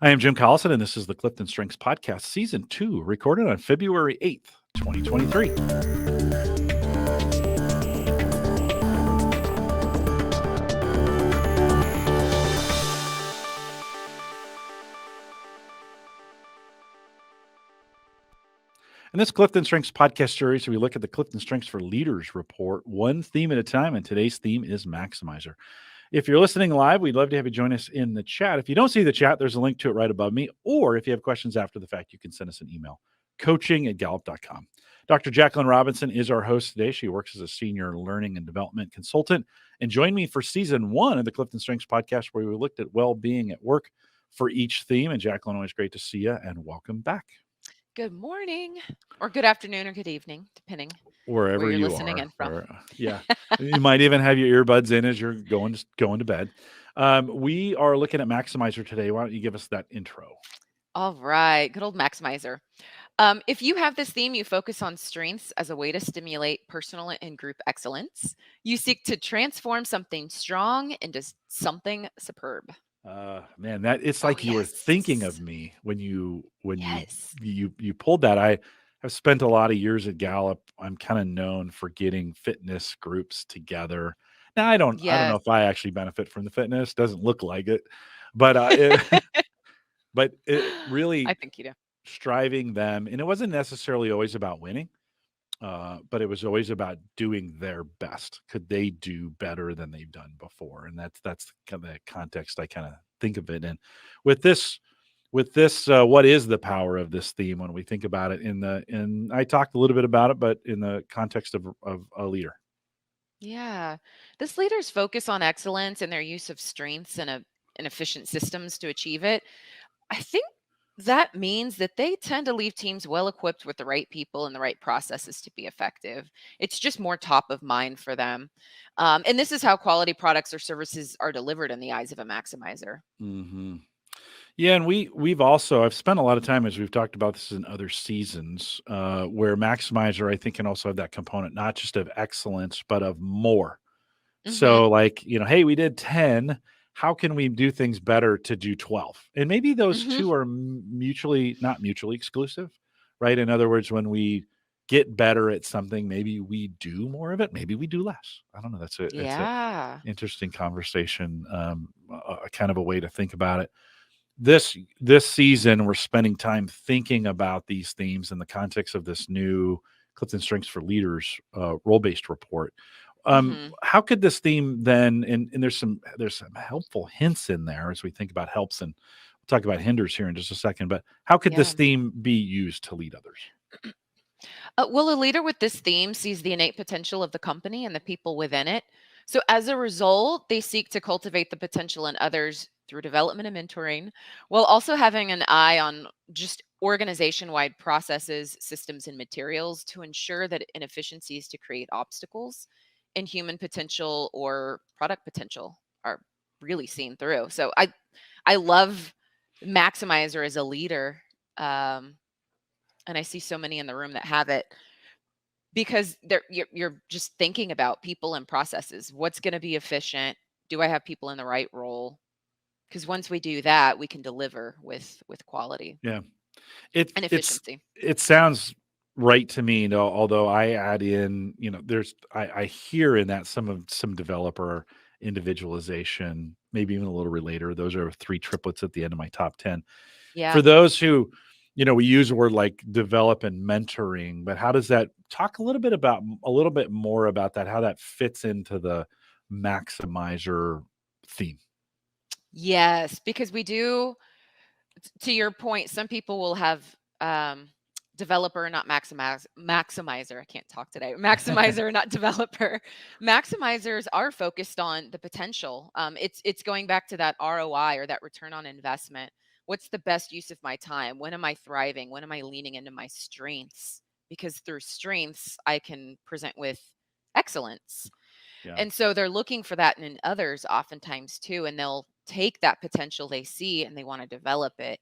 I am Jim Collison, and this is the Clifton Strengths Podcast, Season 2, recorded on February 8th, 2023. In this Clifton Strengths Podcast series, we look at the Clifton Strengths for Leaders report, one theme at a time, and today's theme is Maximizer. If you're listening live, we'd love to have you join us in the chat. If you don't see the chat, there's a link to it right above me. Or if you have questions after the fact, you can send us an email, coaching@gallup.com. Dr. Jaclynn Robinson is our host today. She works as a senior learning and development consultant and joined me for season 1 of the Clifton Strengths podcast, where we looked at well-being at work for each theme. And Jaclynn, always great to see you, and welcome back. Good morning, or good afternoon, or good evening, depending Wherever where you're you listening are. in from. Yeah. You might even have your earbuds in as you're going to bed. We are looking at Maximizer today. Why don't you give us that intro? All right, good old Maximizer. If you have this theme, you focus on strengths as a way to stimulate personal and group excellence. You seek to transform something strong into something superb. Man, that it's like you were thinking of me when you Yes. you pulled that. I have spent a lot of years at Gallup. I'm kind of known for getting fitness groups together. Now I don't know Yes. if I actually benefit from the fitness. Doesn't look like it, but but it really I think you do. striving them, and it wasn't necessarily always about winning. But it was always about doing their best. Could they do better than they've done before? And that's kind of the context I kind of think of it in. With this, what is the power of this theme when we think about it? In I talked a little bit about it, but in the context of a leader. Yeah. This leader's focus on excellence and their use of strengths and efficient systems to achieve it. I think that means that they tend to leave teams well equipped with the right people and the right processes to be effective. It's just more top of mind for them. And this is how quality products or services are delivered in the eyes of a maximizer. Mm-hmm. Yeah, and I've spent a lot of time, as we've talked about this in other seasons, where Maximizer, I think, can also have that component, not just of excellence, but of more. Hmm. So like, hey, we did 10. How can we do things better to do 12? And maybe those Hmm. two are not mutually exclusive, right? In other words, when we get better at something, maybe we do more of it, maybe we do less. I don't know. It's a Yeah. interesting conversation, a kind of a way to think about it. This season, we're spending time thinking about these themes in the context of this new Clifton Strengths for Leaders role-based report. Hmm. How could this theme then, and there's some helpful hints in there as we think about helps, and we'll talk about hinders here in just a second, but how could this Yeah. theme be used to lead others? Well, a leader with this theme sees the innate potential of the company and the people within it. So, as a result, they seek to cultivate the potential in others through development and mentoring, while also having an eye on just organization wide processes, systems, and materials to ensure that inefficiencies to create obstacles in human potential or product potential are really seen through. So, I love Maximizer as a leader. Um, and I see so many in the room that have it because you're just thinking about people and processes. What's going to be efficient? Do I have people in the right role? Because once we do that, we can deliver with quality Yeah, it and it's efficiency. it sounds right to me. No, although I add in, there's I hear in that some developer individualization, maybe even a little relater. Those are 3 triplets at the end of my top 10. For Yeah. those who, we use a word like develop and mentoring, but how does that talk a little bit more about that, how that fits into the maximizer theme? Yes, because we do, to your point, some people will have developer, not maximizer. I can't talk today. Maximizer, not developer. Maximizers are focused on the potential. It's going back to that ROI, or that return on investment. What's the best use of my time? When am I thriving? When am I leaning into my strengths? Because through strengths, I can present with excellence. Yeah. And so they're looking for that in others oftentimes too, and they'll take that potential they see and they want to develop it.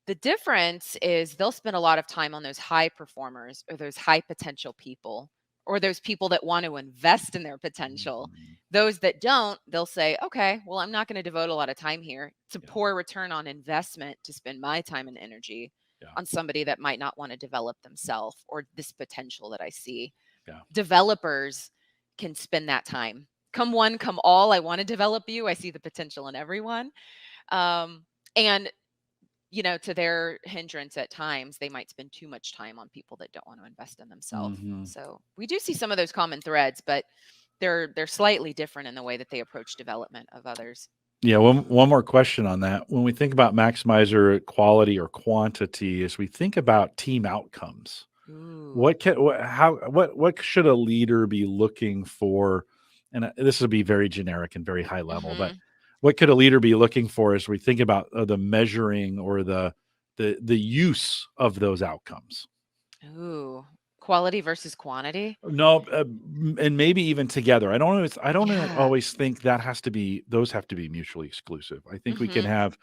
The difference is they'll spend a lot of time on those high performers or those high potential people or those people that want to invest in their potential. Mhm. Those that don't, they'll say, okay, well, I'm not going to devote a lot of time here. It's a Yeah. poor return on investment to spend my time and energy Yeah. on somebody that might not want to develop themselves or this potential that I see. Yeah. Developers can spend that time. Come one, come all. I want to develop you. I see the potential in everyone. And to their hindrance at times, they might spend too much time on people that don't want to invest in themselves. Mhm. So we do see some of those common threads, but they're slightly different in the way that they approach development of others. Yeah, one more question on that. When we think about maximizer quality or quantity, as we think about team outcomes, Ooh. what should a leader be looking for? And this will be very generic and very high level, but Mhm. what could a leader be looking for as we think about the measuring or the use of those outcomes? Ooh. Quality versus quantity? No, and maybe even together. I don't Yeah. always think that has to be those have to be mutually exclusive. I think we can Mhm. have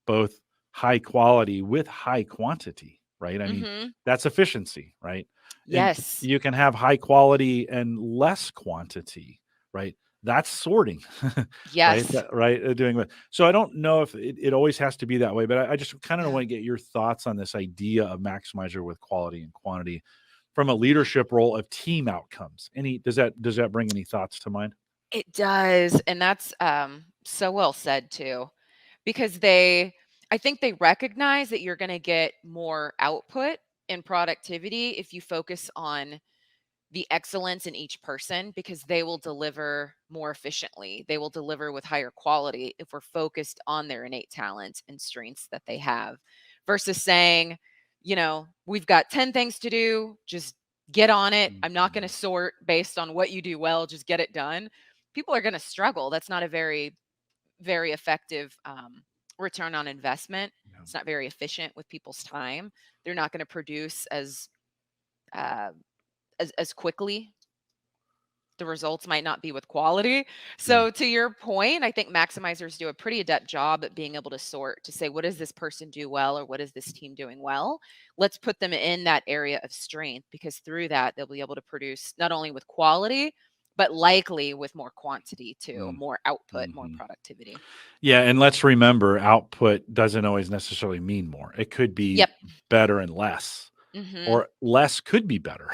both high quality with high quantity, right? I mean, Mhm. that's efficiency, right? And Yes. you can have high quality and less quantity, right? That's sorting, right? Yes. Right. Doing what? So I don't know if it always has to be that way, but I just kind of Yeah. want to get your thoughts on this idea of maximizer with quality and quantity from a leadership role of team outcomes. Any does that bring any thoughts to mind? It does, and that's so well said too, because I think they recognize that you're going to get more output and productivity if you focus on the excellence in each person, because they will deliver more efficiently. They will deliver with higher quality if we're focused on their innate talents and strengths that they have, versus saying, we've got 10 things to do, just get on it. I'm not going to Mhm. sort based on what you do well, just get it done. People are going to struggle. That's not a very, very effective return on investment. Yeah. It's not very efficient with people's time. They're not going to produce uh, as quickly. The results might not be with quality. Yeah. So to your point, I think maximizers do a pretty adept job at being able to sort, to say, what does this person do well, or what is this team doing well? Let's put them in that area of strength, because through that they'll be able to produce not only with quality, but likely with more quantity too, Mm. more output, more Mhm. productivity. Yeah, and let's remember output doesn't always necessarily mean more. It could be Yep. better and less, Mhm. or less could be better.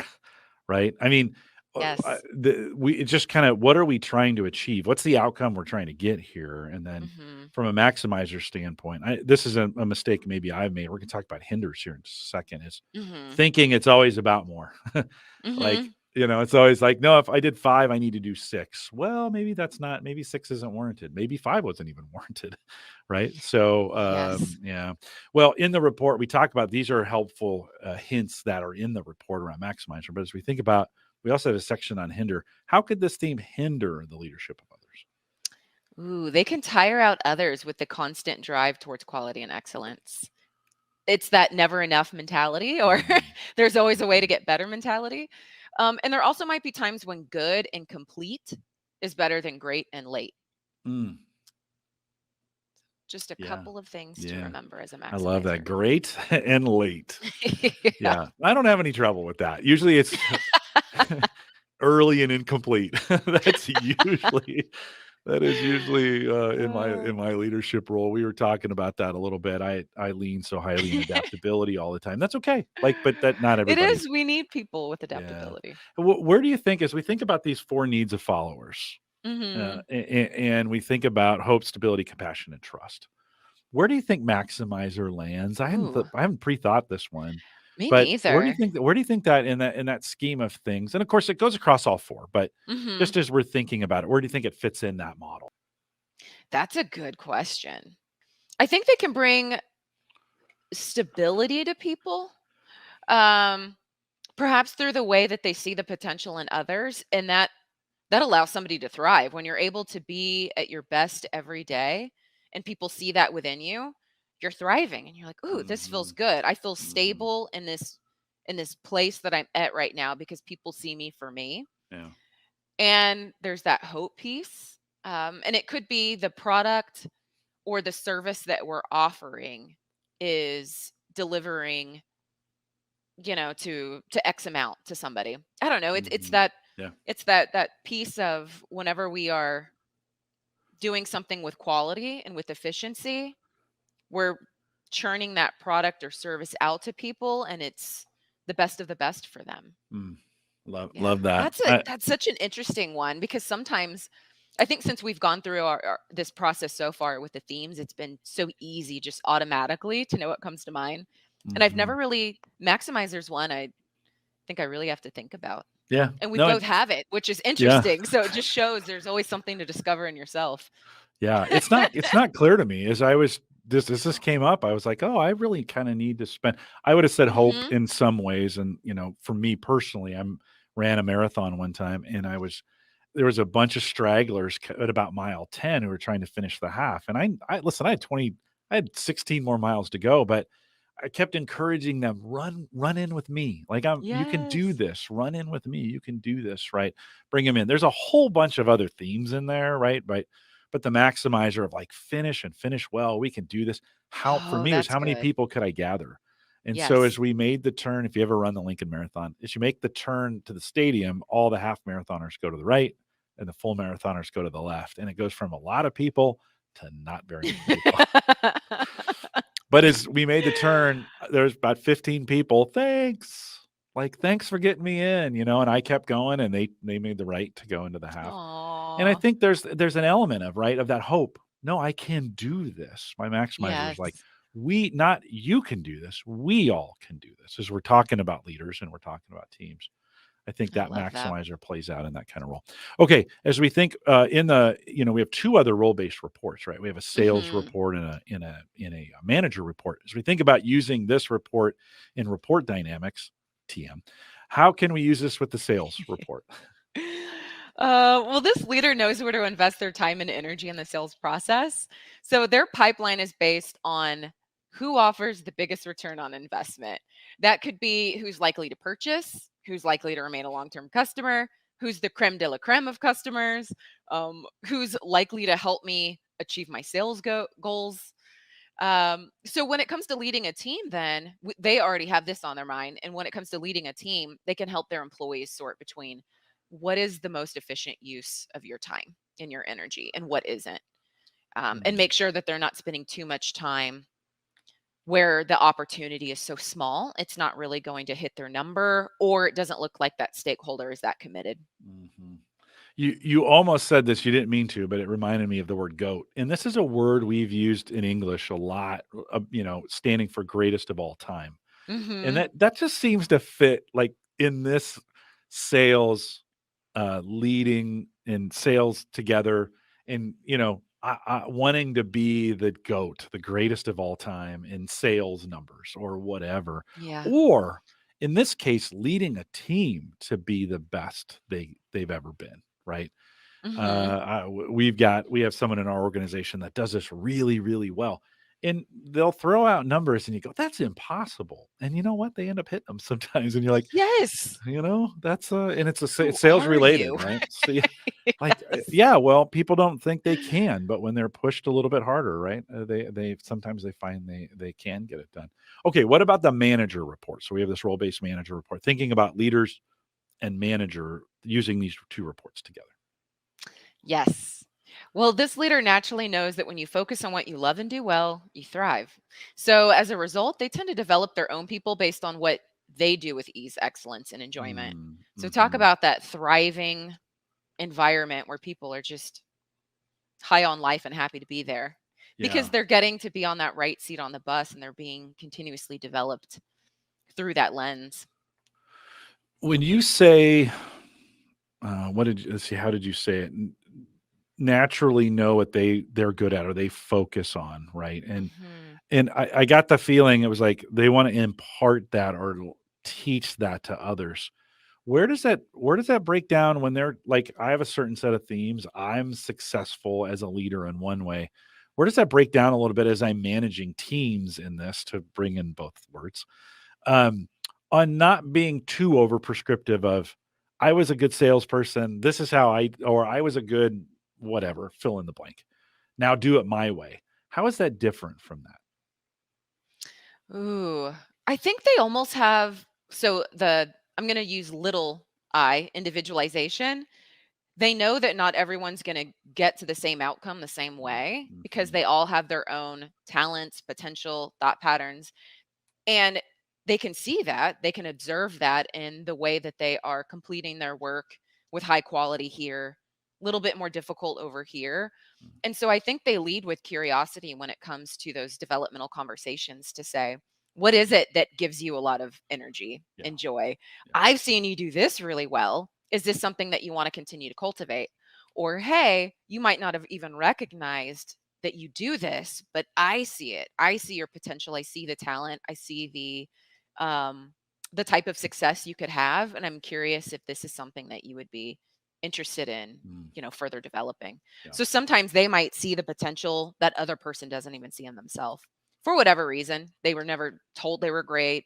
Right? I mean, Yes. it's just kind of what are we trying to achieve? What's the outcome we're trying to get here? And then Mhm. from a maximizer standpoint, this is a mistake maybe I've made. We're going to talk about hinders here in just a second. Is Mhm. thinking it's always about more. Like, Mhm. it's always like, no, if I did 5, I need to do 6. Well, maybe that's not, maybe 6 isn't warranted. Maybe 5 wasn't even warranted. Right. So, Yes. yeah. Well, in the report, we talk about these are helpful hints that are in the report around maximizer. But as we think about, we also have a section on hinder. How could this theme hinder the leadership of others? Ooh, they can tire out others with the constant drive towards quality and excellence. It's that never enough mentality, or Mhm. there's always a way to Mhm. get better mentality. And there also might be times when good and complete is better than great and late. Mm, Just a yeah. couple of things to Yeah. remember as a I love that. maximizer. Great and late. Yeah. Yeah. I don't have any trouble with that. Usually it's early and incomplete. That is usually Uh, in my leadership role. We were talking about that a little bit. I lean so highly in adaptability all the time. That's okay. Like, but that not It everybody. is. We need people with Yeah. adaptability. Where do you think, as we think about these 4 needs of followers, Hmm. and we think about hope, stability, compassion, and trust, where do you think maximizer lands? Ooh, I haven't pre-thought this one, me but neither. where do you think that in that scheme of things? And of course, it goes across all 4, but Hmm. just as we're thinking about it, where do you think it fits in that model? That's a good question. I think they can bring stability to people. Um, Perhaps through the way that they see the potential in others, and that allows somebody to thrive when you're able to be at your best every day, and people see that within you. You're thriving and you're like, "Ooh, this feels Mhm, good. I feel mhm, stable in this place that I'm at right now because people see me for me." yeah, And there's that hope piece. And it could be the product or the service that we're offering is delivering to X amount to somebody. I don't know. It's Mhm. that Yeah. it's that piece of whenever we are doing something with quality and with efficiency, we're churning that product or service out to people, and it's the best of the best for them. Mm. Love Yeah. that. That's such an interesting one, because sometimes I think since we've gone through our this process so far with the themes, it's been so easy just automatically to know what comes to mind. And I've never Mhm. really Maximizer's one I think I really have to think about. Yeah. And we No, both have it, which is yeah. interesting. So it just shows there's always something to discover in yourself. Yeah, it's not clear to me as I was this as this came up, I was like, "Oh, I really kinda need to spend." I would have said hope Mhm. in some ways, and, for me personally, ran a marathon one time, and there was a bunch of stragglers at about mile 10 who were trying to finish the half, and I listen, I had 16 more miles to go, but I kept encouraging them, "Run in with me, like, you can do Yes. this, run in with me, you can do this," right? Bring them in. There's a whole bunch of other themes in there, right? But the maximizer of, like, finish and finish well, we can do this. How for Oh, me, was that's how many good. people could I gather? And so as Yes. we made the turn, if you ever run the Lincoln Marathon, as you make the turn to the stadium, all the half marathoners go to the right and the full marathoners go to the left, and it goes from a lot of people to not very many people. But as we made the turn, there was about 15 people, "Thanks." Like, "Thanks for getting me in," and I kept going, and they made the right to go into the half. And I Aw. think there's an element of, right, of that hope. "No, I can do this." My maximizer is like, Yes. "We not you can do this, we all can do this," as we're talking about leaders and we're talking about teams. I think I that love that. maximizer plays out in that kind of role. Okay, as we think we have two other role-based reports, right? We have a sales Mhm. report and a manager report. As we think about using this report in report dynamics, TM, how can we use this with the sales report? Well, this leader knows where to invest their time and energy in the sales process. So their pipeline is based on who offers the biggest return on investment. That could be who's likely to purchase, who's likely to remain a long term customer, who's the creme de la creme of customers, who's likely to help me achieve my sales goals. So when it comes to leading a team, then they already have this on their mind. And when it comes to leading a team, they can help their employees sort between what is the most efficient use of your time and your energy and what isn't, and Mm. make sure that they're not spending too much time where the opportunity is so small, it's not really going to hit their number, or it doesn't look like that stakeholder is that committed. Mhm. You almost said this, you didn't mean to, but it reminded me of the word goat. And this is a word we've used in English a lot, standing for greatest of all time. And Hmm. that just seems to fit like in this sales, leading and sales together and, wanting to be the GOAT, the greatest of all time in sales numbers or whatever. Yeah. Or in this case, leading a team to be the best they've ever been, right? Hmm. We have someone in our organization that does this really, really well. And they'll throw out numbers and you go, that's impossible. And you know what? They end up hitting them sometimes. And you're like, Yes. that's and it's Who sales are related, you? right? So yeah, like, Yes. yeah, well, people don't think they can, but when they're pushed a little bit harder, right? They sometimes they find they can get it done. Okay, what about the manager report? So we have this role-based manager report, thinking about leaders and manager using these two reports together. Yes. Well, this leader naturally knows that when you focus on what you love and do well, you thrive. So, as a result, they tend to develop their own people based on what they do with ease, excellence, and enjoyment. Mm, So, talk mhm. about that thriving environment where people are just high on life and happy to be there, because Yeah. they're getting to be on that right seat on the bus and they're being continuously developed through that lens. When you say, what did you let's see, how did you say it? Naturally know what they're good at or they focus on, right? Hmm. And I got the feeling it was like they want to impart that or teach that to others. Where does that break down when they're like, I have a certain set of themes. I'm successful as a leader in one way. Where does that break down a little bit as I'm managing teams in this to bring in both words? Um, on not being too over prescriptive of I was a good salesperson. This is how or I was a good whatever, fill in the blank. Now do it my way. How is that different from that? Ooh, I think they almost have. So I'm going to use little I, individualization. They know that not everyone's going to get to the same outcome the same way because Mm-hmm. they all have their own talents, potential, thought patterns, and they can see that, they can observe that in the way that they are completing their work with high quality here, a little bit more difficult over here. And so I think they lead with curiosity when it comes to those developmental conversations to say, what is it that gives you a lot of energy Yeah. and joy? Yeah. I've seen you do this really well. Is this something that you want to continue to cultivate? Or, hey, you might not have even recognized that you do this, but I see it. I see your potential. I see the talent. I see the type of success you could have, and I'm curious if this is something that you would be interested in, Mm. further developing. Yeah. So sometimes they might see the potential that other person doesn't even see in themselves for whatever reason. They were never told they were great.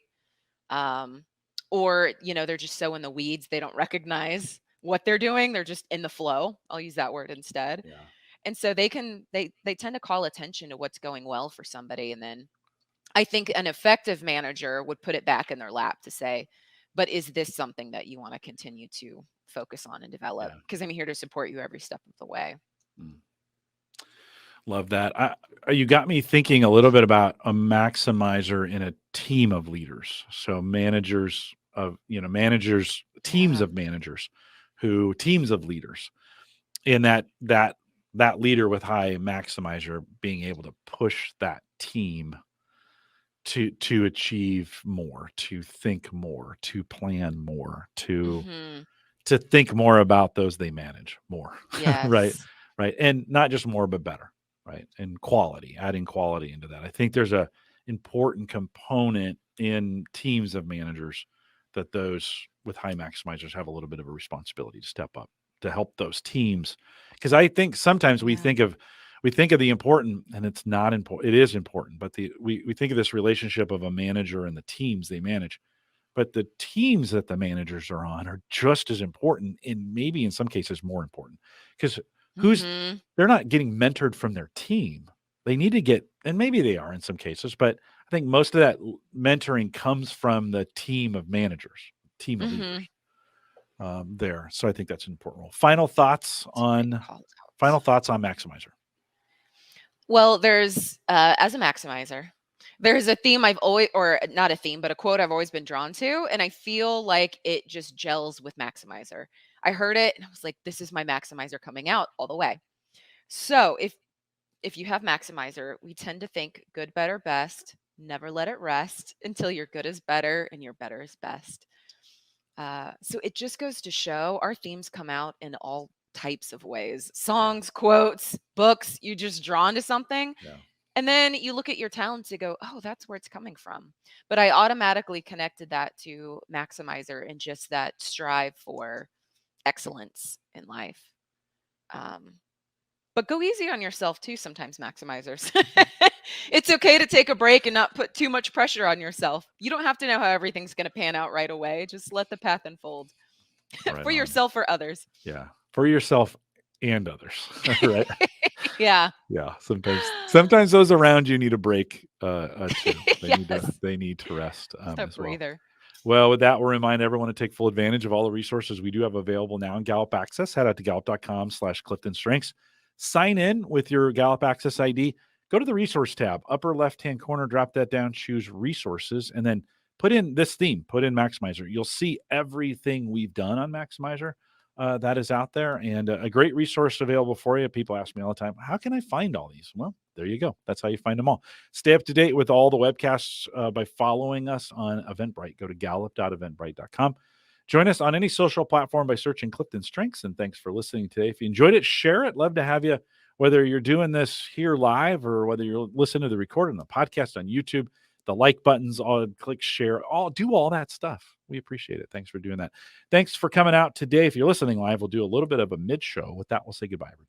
Um, or, they're just so in the weeds, they don't recognize what they're doing. They're just in the flow. I'll use that word instead. Yeah. And so they tend to call attention to what's going well for somebody. And then I think an effective manager would put it back in their lap to say, but is this something that you want to continue to focus on and develop? Yeah. Because I'm here to support you every step of the way. Mm. Love that. You got me thinking a little bit about a maximizer in a team of leaders. So managers, teams Yeah. of managers, teams of leaders, and that leader with high maximizer being able to push that team to achieve more, to think more, to plan more, Hmm. to think more about those they manage more, right? Yes. Right. And not just more, but better, right? And quality, adding quality into that. I think there's a important component in teams of managers that those with high maximizers have a little bit of a responsibility to step up to help those teams. Because I think sometimes Yeah. we think of the important, and it's not important. It is important, but we think of this relationship of a manager and the teams they manage, but the teams that the managers are on are just as important, and maybe in some cases more important, because who's Hmm. they're not getting mentored from their team. They need to get, and maybe they are in some cases, but I think most of that mentoring comes from the team of managers, team of leaders Hmm. there. So I think that's an important role. Final thoughts It's a great on call out. Maximizer. Well, there's as a maximizer, there's a theme I've always, or not a theme, but a quote I've always been drawn to, and I feel like it just gels with maximizer. I heard it and I was like, this is my maximizer coming out all the way. So if you have maximizer, we tend to think good, better, best. Never let it rest until your good is better and your better is best. So it just goes to show our themes come out in all types of ways: Yeah. songs, quotes, books. You just drawn to something, Yeah. and then you look at your talents to go, oh, that's where it's coming from. But I automatically connected that to maximizer and just that strive for excellence in life. Um, but go easy on yourself too sometimes, maximizers. It's okay to take a break and not put too much pressure on yourself. You don't have to know how everything's going to pan out right away. Just let the path unfold Right for on. yourself or others. Yeah. For yourself and others. Right. Yeah. Yeah, sometimes those around you need a break, too. Yes. They need to rest, Just a as well. breather. Well, with that, we'll remind everyone to take full advantage of all the resources we do have available now in Gallup Access. Head out to gallup.com/CliftonStrengths. Sign in with your Gallup Access ID. Go to the resource tab, upper left-hand corner, drop that down, choose resources, and then put in this theme, put in Maximizer. You'll see everything we've done on Maximizer that is out there, and a great resource available for you. People ask me all the time, how can I find all these? Well, there you go. That's how you find them all. Stay up to date with all the webcasts by following us on Eventbrite. Go to gallup.eventbrite.com. Join us on any social platform by searching Clifton Strengths, and thanks for listening today. If you enjoyed it, share it. Love to have you, whether you're doing this here live or whether you're listening to the recording, the podcast on YouTube. The like buttons, all click share, do all that stuff. We appreciate it. Thanks for doing that. Thanks for coming out today. If you're listening live, we'll do a little bit of a mid show. With that, we'll say goodbye, everybody.